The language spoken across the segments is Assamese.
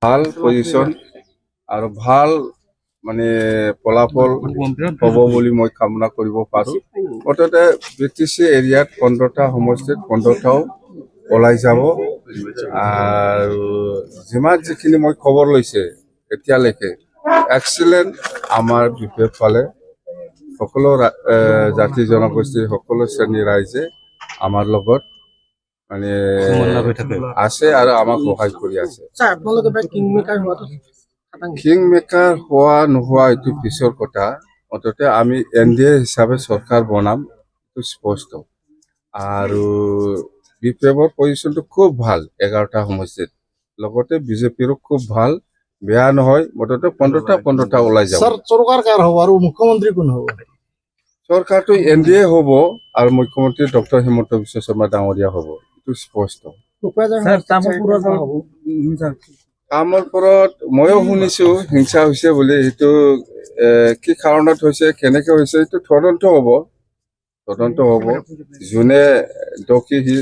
ভাল পজিশন আৰু ভাল মানে ফলাফল হ'ব বুলি মই কামনা কৰিব পাৰোঁ। মুঠতে BTC এৰিয়াত 15টা সমষ্টিত 15টাও ওলাই যাব আৰু যিখিনি মই খবৰ লৈছে এতিয়ালৈকে এক্সিলেণ্ট আমাৰ বিপেক ফালে সকলো জাতি জনগোষ্ঠী সকলো শ্ৰেণীৰ ৰাইজে আমাৰ লগত মানে আছে আৰু আমাক সহায় কৰি আছে। কিং মেকাৰ হোৱা নোহোৱা এইটো পিছৰ কথা। মুঠতে আমি NDA হিচাপে চৰকাৰ বনাম এইটো স্পষ্ট আৰু বিপ্লৱৰ পজিশ্যনটো খুব ভাল 11টা সমষ্টিত লগতে বিজেপিৰো খুব ভাল বেয়া নহয়। মুঠতে 15টা ওলাই যাব। চৰকাৰ কাৰ হ'ব আৰু মুখ্যমন্ত্ৰী কোন হ'ব? চৰকাৰটো NDA হ'ব আৰু মুখ্যমন্ত্ৰী ডক্টৰ হিমন্ত বিশ্ব শৰ্মা ডাঙৰীয়া হ'ব এইটো স্পষ্ট। তামোলপুৰত ময়ো শুনিছো হিংসা হৈছে বুলি। সেইটো কি কাৰণত হৈছে কেনেকে হৈছে এইটো তদন্ত হ'ব। যোনে দোষী সি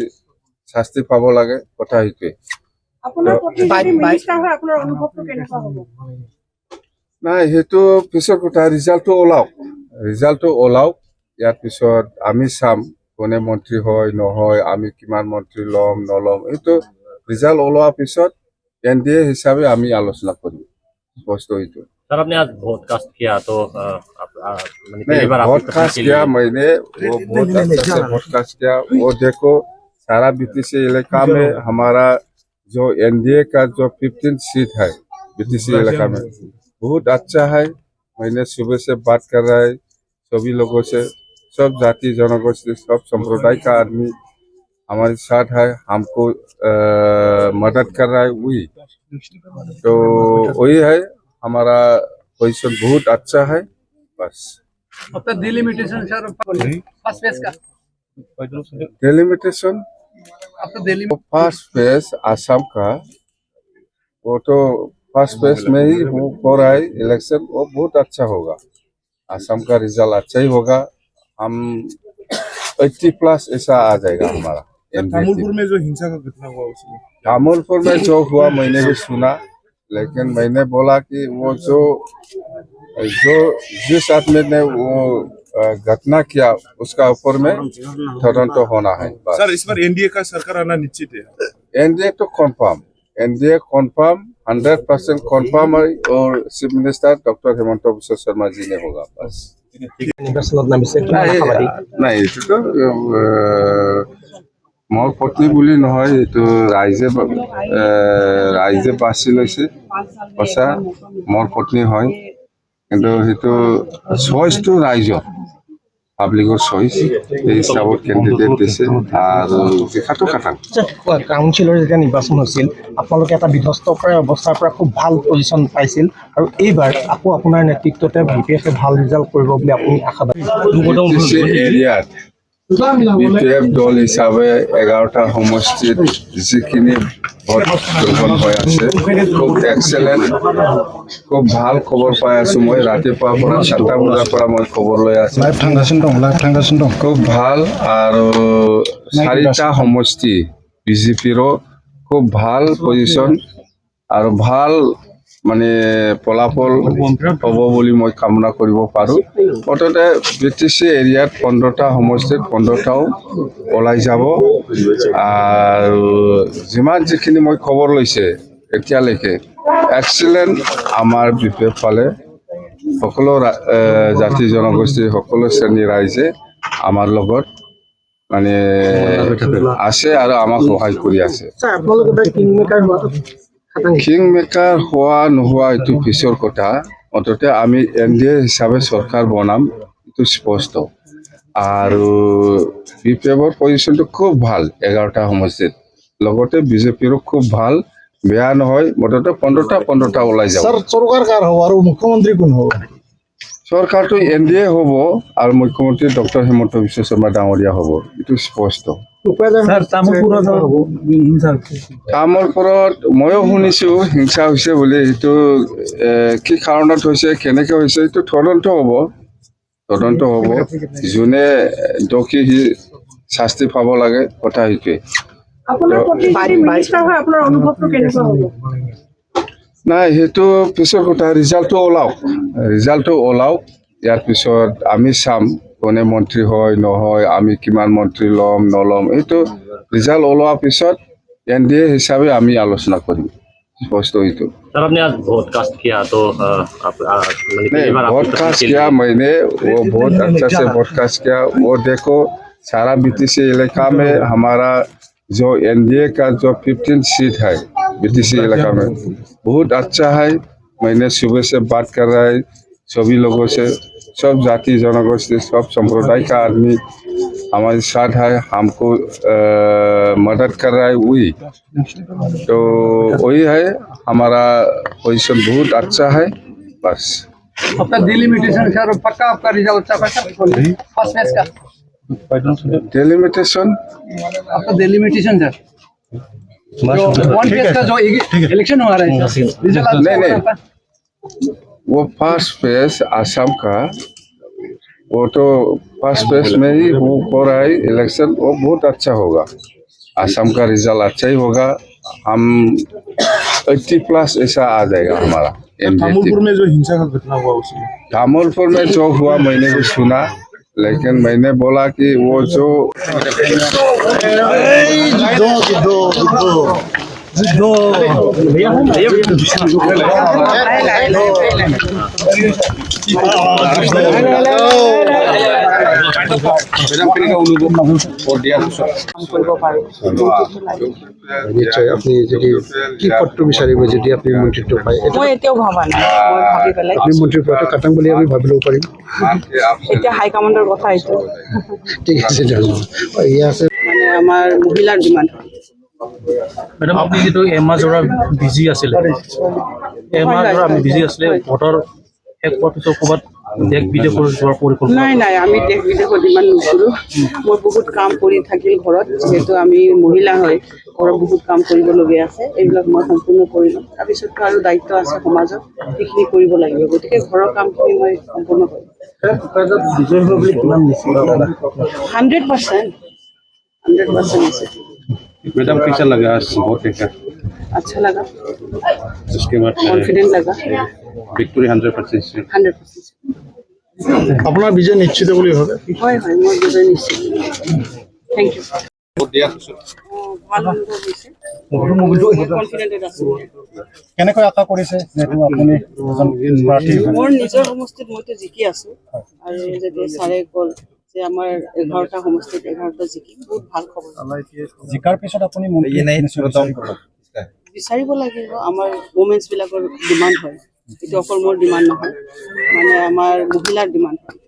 শাস্তি পাব লাগে কথা সেইটোৱে। নাই সেইটো পিছৰ কথা। ৰিজাল্টটো ওলাওক ইয়াৰ পিছত আমি চাম কোনে মন্ত্ৰী হয় নহয়, আমি কিমান মন্ত্ৰী ল'ম নল'ম। এইটো ৰিজাল্ট ওলোৱাৰ পিছত NDA हिसाब से आमी आलोचना करी स्पष्ट हुई। तो सर आपने आज वोट कास्ट किया तो वोट कास्ट किया मैंने वो बहुत अच्छा से वोट कास्ट किया। वो देखो सारा BTC इलाका में हमारा जो NDA का जो 15 सीट है BTC इलाका में बहुत अच्छा है। मैंने सुबह से बात कर रहा है सभी लोगों से, सब जाति जनगोष्ठी सब संप्रदाय का आदमी हमारे साथ है, हमको मदद कर रहा है। वही तो वही है हमारा पोजीशन बहुत अच्छा है। बस डिलिमिटेशन सर फर्स्ट फेज का डिलिमिटेशन आपका दिल्ली फर्स्ट फेज आसाम का वो तो फर्स्ट फेज में ही हो रहा है इलेक्शन। वो बहुत अच्छा होगा, आसाम का रिजल्ट अच्छा ही होगा। हम 80+ ऐसा आ जाएगा हमारा। तामुलपुर में जो हिंसा का घटना हुआ उसमें तामुलपुर में जो हुआ मैंने भी सुना, लेकिन मैंने बोला कि वो जो जिस आदमी ने वो घटना किया उसका ऊपर में तदंत होना है। सर इस बार NDA का सरकार आना निश्चित है? NDA तो कन्फर्म, NDA कन्फर्म 100% कन्फर्म है और chief minister doctor Himanta Biswa Sarma ji ने होगा। बस नहीं এইটোতো মোৰ পত্নী বুলি নহয়, এইটো ৰাইজে বাছি লৈছে। সঁচা মোৰ পত্নী হয়, কিন্তু সেইটো চইচটো ৰাইজৰ পাব্লিকৰ চইচ এই হিচাপত কেণ্ডিডেট দিছে আৰু দেখাটো কথা। কাউন্সিলৰ যেতিয়া নিৰ্বাচন হৈছিল আপোনালোকে এটা বিধ্বস্ত প্ৰায় অৱস্থাৰ পৰা খুব ভাল পজিশ্যন পাইছিল আৰু এইবাৰ আকৌ আপোনাৰ নেতৃত্বতে BPF-এ ভাল ৰিজাল্ট কৰিব বুলি আপুনি আশাবাদী? এৰিয়াত BPF দল হিচাপে 11টা সমষ্টিত যিখিনি ভোট গ্ৰহণ হৈ আছে খুব এক্সেলেণ্ট, খুব ভাল খবৰ পাই আছো। মই ৰাতিপুৱাৰ পৰা 7টা বজাৰ পৰা মই খবৰ লৈ আছো। খুব ভাল আৰু 4টা সমষ্টি বিজেপিৰো খুব ভাল পজিশ্যন আৰু ভাল মানে ফলাফল হ'ব বুলি মই কামনা কৰিব পাৰোঁ। মুঠতে BTC এৰিয়াত 15টা সমষ্টিত 15টাও ওলাই যাব আৰু যিখিনি মই খবৰ লৈছে এতিয়ালৈকে এক্সিলেণ্ট আমাৰ বিপেক ফালে সকলো জাতি জনগোষ্ঠী সকলো শ্ৰেণীৰ ৰাইজে আমাৰ লগত মানে আছে আৰু আমাক সহায় কৰি আছে। কিং মেকাৰ হোৱা নোহোৱা এইটো পিছৰ কথা। মুঠতে আমি NDA হিচাপে চৰকাৰ বনাম এইটো স্পষ্ট আৰু বিপ্লৱৰ পজিশ্যনটো খুব ভাল 11টা সমষ্টিত লগতে বিজেপিৰো খুব ভাল বেয়া নহয়। মুঠতে 15টা ওলাই যাব। চৰকাৰ কাৰ হ'ব আৰু মুখ্যমন্ত্ৰী কোন হ'ব? চৰকাৰটো NDA হ'ব আৰু মুখ্যমন্ত্ৰী ডক্টৰ হিমন্ত বিশ্ব শৰ্মা ডাঙৰীয়া হ'ব এইটো স্পষ্ট। তামোলপুৰত ময়ো শুনিছো হিংসা হৈছে বুলি। সেইটো কি কাৰণত হৈছে কেনেকে হৈছে এইটো তদন্ত হ'ব। যোনে দোষী সি শাস্তি পাব লাগে কথা সেইটোৱে। নাই সেইটো পিছৰ কথা ৰিজাল্টটো ওলাওক ইয়াৰ পিছত আমি চাম কোনে মন্ত্ৰী হয় নহয় আমি কিমান মন্ত্ৰী ল'ম নল'ম এইটো ৰিজাল্ট ওলোৱাৰ পিছত NDA হিচাপে আমি আলোচনা কৰিম স্পষ্ট এইটো सर आपने आज वोट कास्ट किया तो मतलब पहली बार आपकी पॉडकास्ट तस्वीर किया के लिए मैंने वो बहुत अच्छा से पॉडकास्ट किया वो देखो सारा BTC इलाका में हमारा जो NDA का जो 15 सीट है BTC इलाका में बहुत अच्छा है मैंने सुबह से बात कर रहा है सभी लोगों से सब जाति जनगोष्ठी सब संप्रदाय का आदमी हमारे साथ है हमको मदद कर रहा है वही तो वही है हमारा पोजीशन बहुत अच्छा है बस आपका डिलिमिटेशन सर पक्का आपका रिजल्ट अच्छा पैसा फर्स्ट फेज का डेलिमिटेशन आपका डिलिमिटेशन सर वन फेज का जो इलेक्शन हो रहा है रिजल्ट नहीं, नहीं। वो फर्स्ट फेज आसाम का वो तो फर्स्ट फेज में ही वो हो रहा है इलेक्शन वो बहुत अच्छा होगा आसाम का रिजल्ट अच्छा ही होगा हम 80+ ऐसा आ जाएगा हमारा तामुलपुर में जो हिंसा का घटना हुआ उसमें तामुलपुर में जो हुआ मैंने भी सुना लेकिन मैंने बोला कि वो जो নিশ্চয় আপুনি যদি কি পদটো বিচাৰিব যদি আপুনি মন্ত্ৰীত্ব পায় মই এতিয়াও ভবা নাই মই ভাবি পেলাই আপুনি মন্ত্ৰীৰ পদটো কাটাম বুলি আমি ভাবি ল'ব পাৰিম এতিয়া হাইকমাণ্ডৰ কথা এইটো ঠিক আছে দিয়ক এয়া আছে মানে আমাৰ মহিলাৰ ডিমাণ্ড মেডাম আপুনি যিটো এমাহ জোৰা বিজি আছিলে এমাহ জোৰা আমি বিজি আছিলে ভোটৰ শেষ হোৱাৰ পিছত ক'ৰবাত দেশ বিদেশৰ যোৱাৰ পৰিকল্পনা নাই নাই আমি দেশ বিদেশত ইমান নুফুৰোঁ মই বহুত কাম কৰি থাকিল ঘৰত যিহেতু আমি মহিলা হয় ঘৰত বহুত কাম কৰিবলগীয়া আছে এইবিলাক মই সম্পূৰ্ণ কৰি ল'ম তাৰপিছততো আৰু দায়িত্ব আছে সমাজত সেইখিনি কৰিব লাগিব গতিকে ঘৰৰ কামখিনি মই সম্পূৰ্ণ কৰিম বিজয় হ'ব বুলি কিমান নিশ্চিত 100% 100% আছে मैडम कैसा लगा आज वोट देकर अच्छा लगा उसके बाद कॉन्फिडेंट लगा विक्ट्री 100% 100% আপোনাৰ বিজয় নিশ্চিত বুলি ভাবে হয় হয় মই বিজয় নিশ্চিত থেংক ইউ ভাল অনুভৱ হৈছে কনফিডেণ্টেড আছোঁ কেনেকৈ আশা কৰিছে যিহেতু আপুনি এজন প্ৰাৰ্থী মোৰ নিজৰ সমষ্টিত মইতো জিকি আছোঁ আৰু যেতিয়া ছাৰে ক'ল যে আমাৰ 11টা সমষ্টিত 11টা জিকি বহুত ভাল খবৰ জিকাৰ পিছত আপুনি বিচাৰিব লাগিব আমাৰ ৱমেন্সবিলাকৰ ডিমাণ্ড হয় এইটো অকল মোৰ ডিমাণ্ড নহয় মানে আমাৰ মহিলাৰ ডিমাণ্ড হয়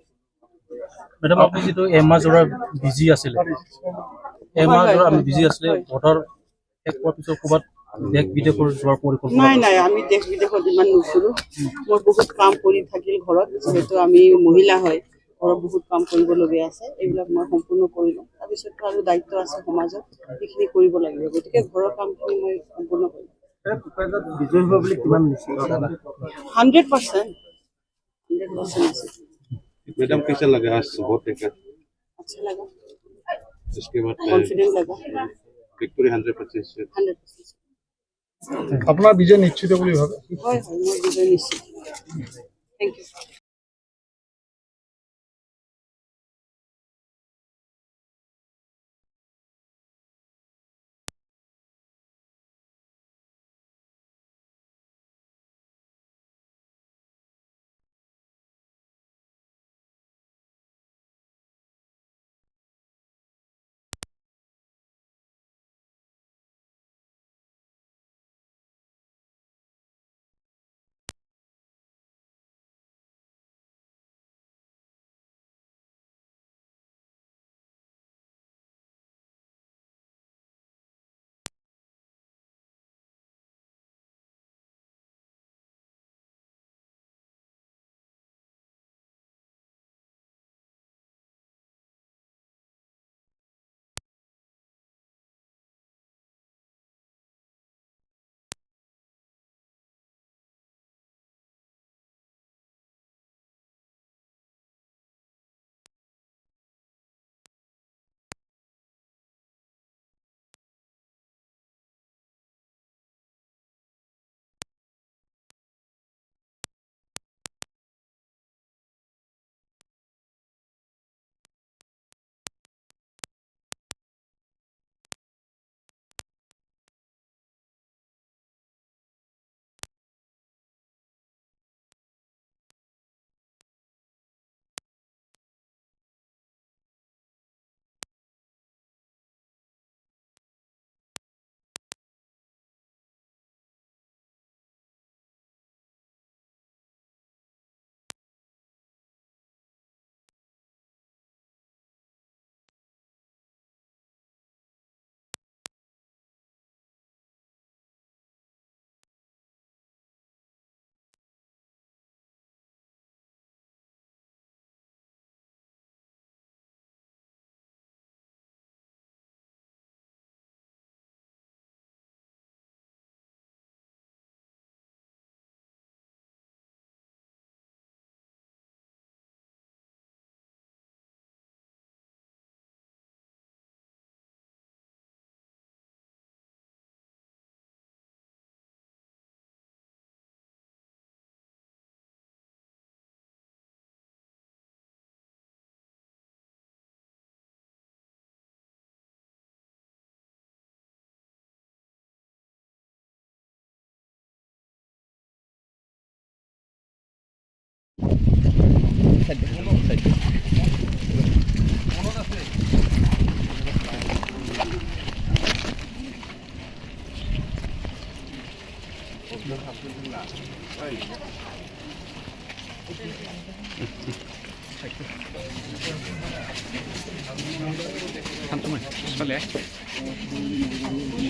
মেডাম আপুনি যিটো এমাহ জোৰা বিজি আছিলে এমাহ জোৰা আমি বিজি আছিলে ভোটৰ শেষ হোৱাৰ পিছত ক'ৰবাত দেশ বিদেশৰ যোৱাৰ পৰিকল্পনা নাই নাই আমি দেশ বিদেশত ইমান নুফুৰোঁ মই বহুত কাম কৰি থাকিল ঘৰত যিহেতু আমি মহিলা হয় ঘৰত বহুত কাম কৰিবলগীয়া আছে এইবিলাক মই সম্পূৰ্ণ কৰি ল'ম তাৰপিছততো আৰু দায়িত্ব আছে সমাজত সেইখিনি কৰিব লাগিব গতিকে ঘৰৰ কামখিনি মই সম্পূৰ্ণ কৰিম বিজয় হ'ব বুলি কিমান নিশ্চিত 100% 100% আছে मैडम कैसा लगा आज वोट देकर अच्छा लगा उसके बाद कॉन्फिडेंट लगा विक्ट्री 100% 100% আপোনাৰ বিজয় নিশ্চিত বুলি ভাবে হয় হয় মই বিজয় নিশ্চিত থেংক ইউ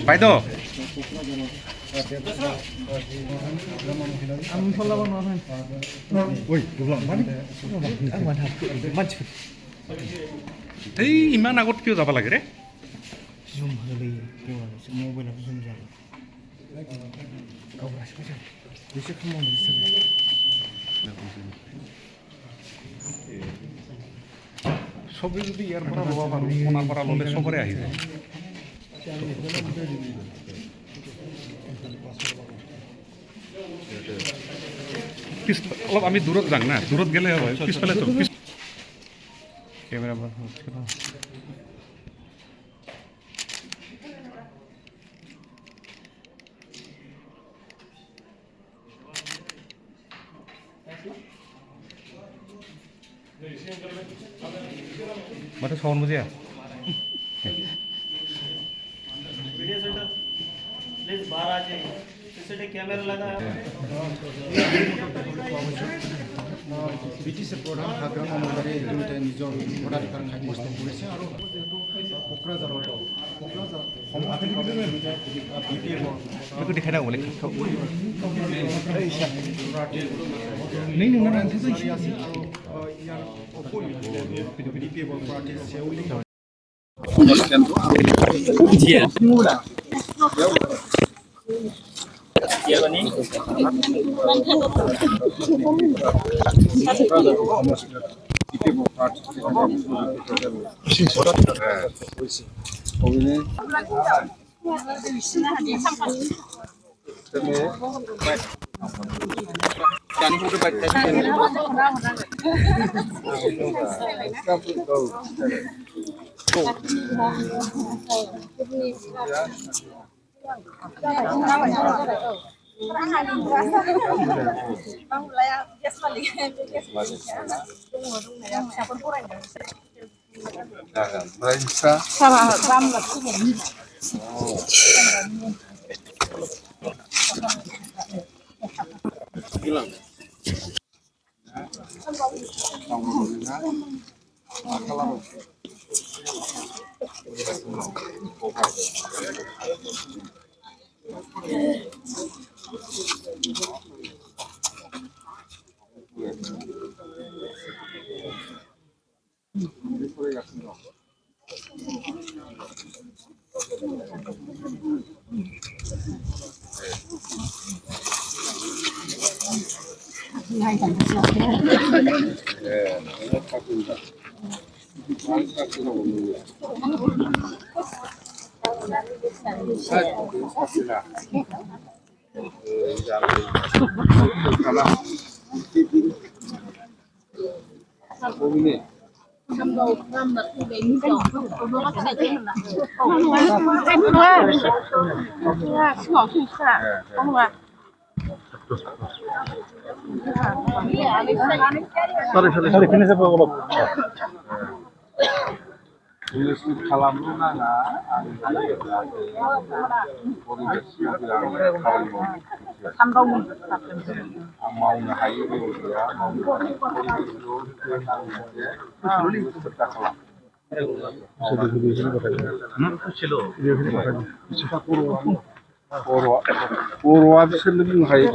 বাইদেউ এই ইমান আগত কিয় যাব লাগে ৰে চবেই যদি ইয়াৰ পৰা ল'ব পাৰোঁ ফোনৰ পৰা ল'লে চবৰে আহি যায় অলপ আমি দূৰত যাওঁ না দূৰত গেলে হয় পিছফালে কেমেৰা Mata sound मुझे प्लीज बाहर आ जाइए सीसीटीवी कैमरा लगा ব্ৰিটিছে প্ৰধান হাগ্ৰাম অনুসাৰে দুয়োটাই নিজৰ ভোটাধিকাৰ সাব্যস্ত কৰিছে আৰু যিহেতু কোকৰাঝাৰত aku dikhana boleh नहीं नहीं ना यार बीपीए पार्टी से खालामनो नाङा मावनो हायो बर'आ बिसोरनो बुंनो हायो